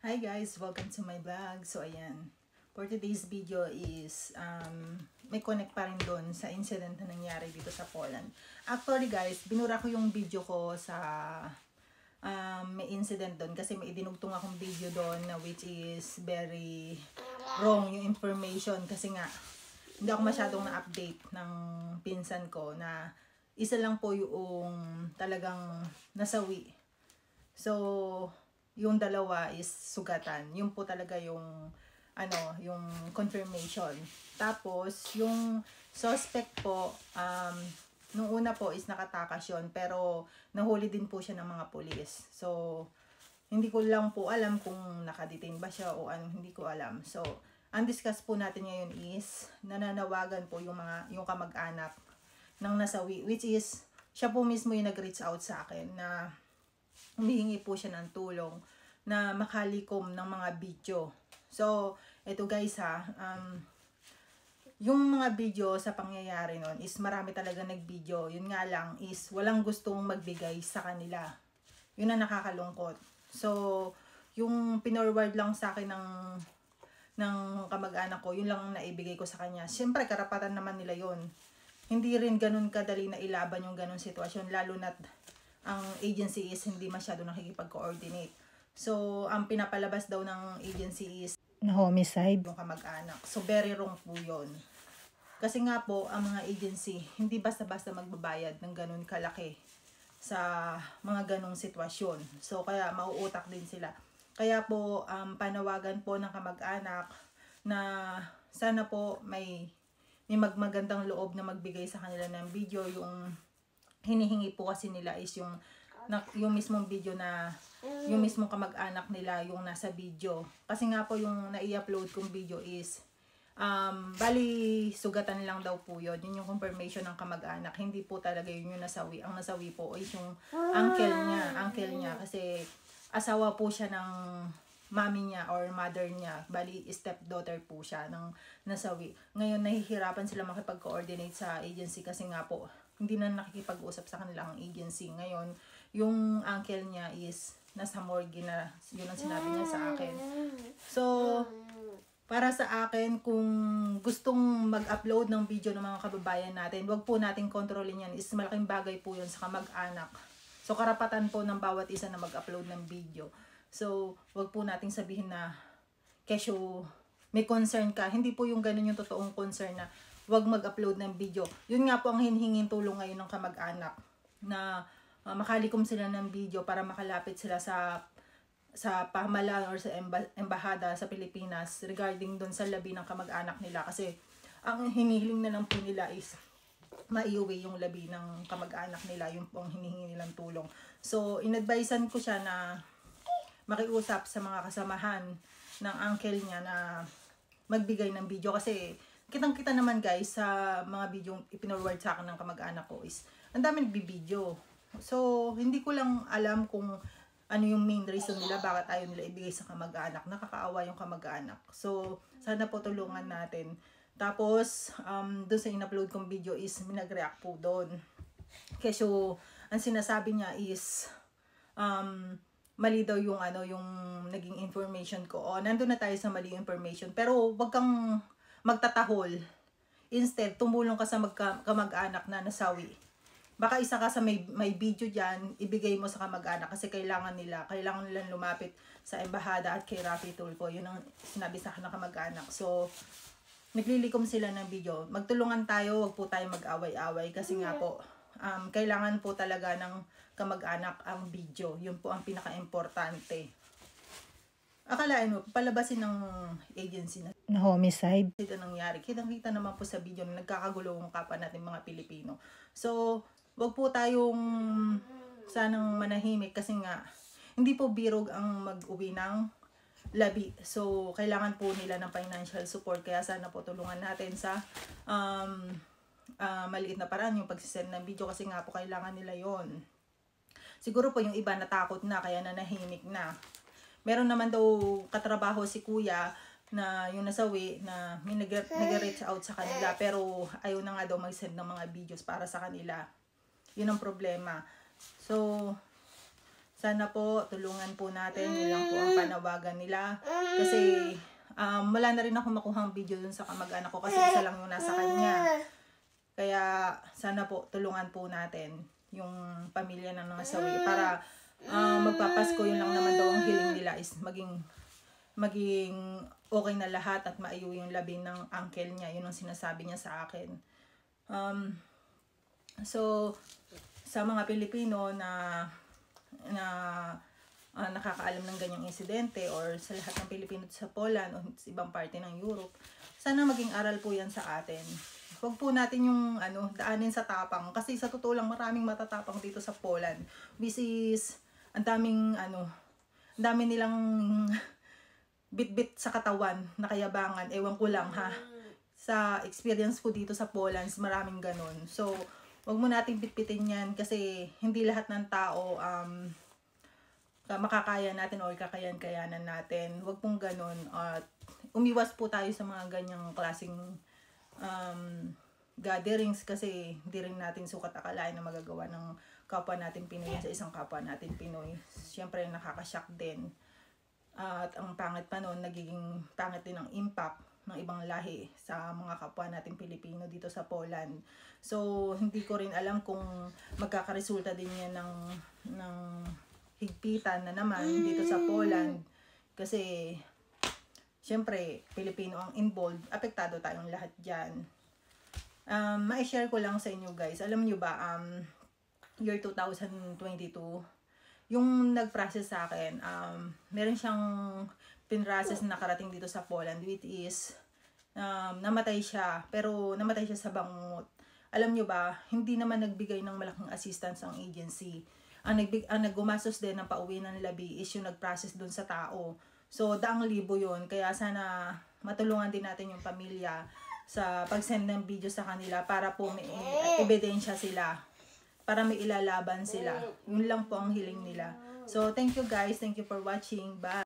Hi guys! Welcome to my vlog. So ayan, for today's video is may connect pa rin doon sa incident na nangyari dito sa Poland. Actually guys, binura ko yung video ko sa may incident doon kasi may idinugtong akong video doon na which is very wrong yung information kasi nga hindi ako masyadong na-update ng pinsan ko na isa lang po yung talagang nasawi. So, yung dalawa is sugatan. Yun po talaga yung yung confirmation. Tapos yung suspect po nung una po is nakatakas yun pero nahuli din po siya ng mga pulis. So hindi ko lang po alam kung nakadetain ba siya o ano, hindi ko alam. So ang discuss po natin ngayon is nananawagan po yung kamag-anak ng nasawi, which is siya po mismo yung nag-reach out sa akin na humihingi po siya ng tulong na makalikom ng mga video. So, eto guys yung mga video sa pangyayari nun is marami talaga nag-video. Yun nga lang is walang gustong magbigay sa kanila. Yun ang nakakalungkot. So, yung pinorward lang sa akin ng kamag-anak ko, yun lang ang naibigay ko sa kanya. Siyempre, karapatan naman nila yun. Hindi rin ganun kadali na ilaban yung ganun sitwasyon, lalo na't ang agency is hindi masyado nakikipag-coordinate. So, ang pinapalabas daw ng agency is na homicide yung kamag-anak. So, very wrong po yun. Kasi nga po, ang mga agency, hindi basta-basta magbabayad ng ganun kalaki sa mga ganung sitwasyon. So, kaya mauutak din sila. Kaya po, panawagan po ng kamag-anak na sana po may magandang loob na magbigay sa kanila ng video. Yung hinihingi po kasi nila is yung mismong video na yung mismong kamag-anak nila yung nasa video. Kasi nga po yung nai-upload kong video is bali sugatan lang daw po yun. Yun yung confirmation ng kamag-anak. Hindi po talaga yun yung nasawi. Ang nasawi po is yung uncle niya kasi asawa po siya ng mami niya or mother niya. Bali stepdaughter po siya ng nasawi. Ngayon nahihirapan sila makipag-coordinate sa agency kasi nga po hindi na nakikipag-usap sa kanila ang agency. Ngayon, yung uncle niya is nasa morgue na, yun ang sinabi niya sa akin. So, para sa akin, kung gustong mag-upload ng video ng mga kababayan natin, wag po nating kontrolin yan. Is malaking bagay po yun sa kamag-anak. So, karapatan po ng bawat isa na mag-upload ng video. So, wag po nating sabihin na kesyo may concern ka. Hindi po yung ganun yung totoong concern na wag mag-upload ng video. Yun nga po ang hinihingin tulong ngayon ng kamag-anak na makalikom sila ng video para makalapit sila sa pamahalaan or sa embahada sa Pilipinas regarding doon sa labi ng kamag-anak nila. Kasi ang hinihiling na lang po nila is maiuwi yung labi ng kamag-anak nila. Yung po ang hinihingi nilang tulong. So, inadvisean ko siya na makiusap sa mga kasamahan ng uncle niya na magbigay ng video kasi kitang-kita naman guys sa mga video ipinoward sa akin ng kamag-anak ko is ang dami nagbibideo. So, hindi ko lang alam kung ano yung main reason nila bakit ayaw nila ibigay sa kamag-anak. Nakakaawa yung kamag-anak. So, sana po tulungan natin. Tapos, doon sa in-upload kong video is minag-react po doon. Kasi ang sinasabi niya is mali daw yung yung naging information ko. O, nandun na tayo sa mali information. Pero, wag kang magtatahol. Instead, tumulong ka sa kamag-anak na nasawi. Baka isa ka sa may video dyan, ibigay mo sa kamag-anak kasi kailangan nilang lumapit sa embahada at kay Rafi Tulfo. Yun ang sinabi sa akin ng kamag-anak. So, naglilikom sila ng video. Magtulungan tayo, wag po tayo mag-away-away kasi nga po, kailangan po talaga ng kamag-anak ang video. Yun po ang pinaka-importante. Akalain mo, palabasin ng agency na homicide. Ito nangyari. Kitang-kita naman po sa video na nagkakagulo ang kapwa natin mga Pilipino. So, wag po tayong sanang manahimik kasi nga, hindi po birog ang mag-uwi ng labi. So, kailangan po nila ng financial support. Kaya sana po tulungan natin sa maliit na paraan yung pagsisend ng video kasi nga po kailangan nila yon. Siguro po yung iba natakot na kaya nanahimik na. Meron naman daw katrabaho si kuya na yung nasawi na may nag-reach out sa kanila pero ayaw na nga daw mag-send ng mga videos para sa kanila. Yun ang problema. So, Sana po tulungan po natin. Yun lang po ang panawagan nila. Kasi wala na rin ako makuhang video dun sa kamag-anak ko kasi isa lang yung nasa kanya. Kaya sana po tulungan po natin yung pamilya ng nasawi para magpapasko. Yun lang naman daw ang hiling nila is maging okay na lahat at maiyo yung labi ng uncle niya. Yun ang sinasabi niya sa akin. So sa mga Pilipino na nakakaalam ng ganyang insidente or sa lahat ng Pilipino sa Poland o sa ibang parte ng Europe, sana maging aral po yan sa atin. Huwag po natin yung daanin sa tapang kasi sa totoo lang maraming matatapang dito sa Poland. Which is ang daming nilang bit-bit sa katawan na kayabangan. Ewan ko lang ha. Sa experience ko dito sa Poland, maraming ganun. So wag mo nating bitbitin yan kasi hindi lahat ng tao makakaya natin o kakayan-kayanan natin. Wag pong ganun. At umiwas po tayo sa mga ganyang klaseng gatherings kasi hindi rin natin sukat akalain na magagawa ng kapwa natin Pinoy sa isang kapwa natin Pinoy. Siyempre nakakashock din. At ang pangit pa noon, nagiging pangit din ang impact ng ibang lahi sa mga kapwa natin Pilipino dito sa Poland. So hindi ko rin alam kung magkakaresulta din yan ng higpitan na naman dito sa Poland kasi siyempre Pilipino ang involved, apektado tayong lahat dyan. Ma-share ko lang sa inyo guys, alam nyo ba year 2022 yung nag-process sa akin, meron siyang pinrases na nakarating dito sa Poland, which is namatay siya, pero namatay siya sa bangungot. Alam nyo ba, hindi naman nagbigay ng malaking assistance ang agency. Ang naggumastos din ng pauwi ng labi is yung nag-process dun sa tao. So, daang libo yun. Kaya sana matulungan din natin yung pamilya sa pag-send ng video sa kanila para po may ebidensya sila. Para may ilalaban sila. Yun lang po ang hiling nila. So, thank you guys. Thank you for watching. Bye!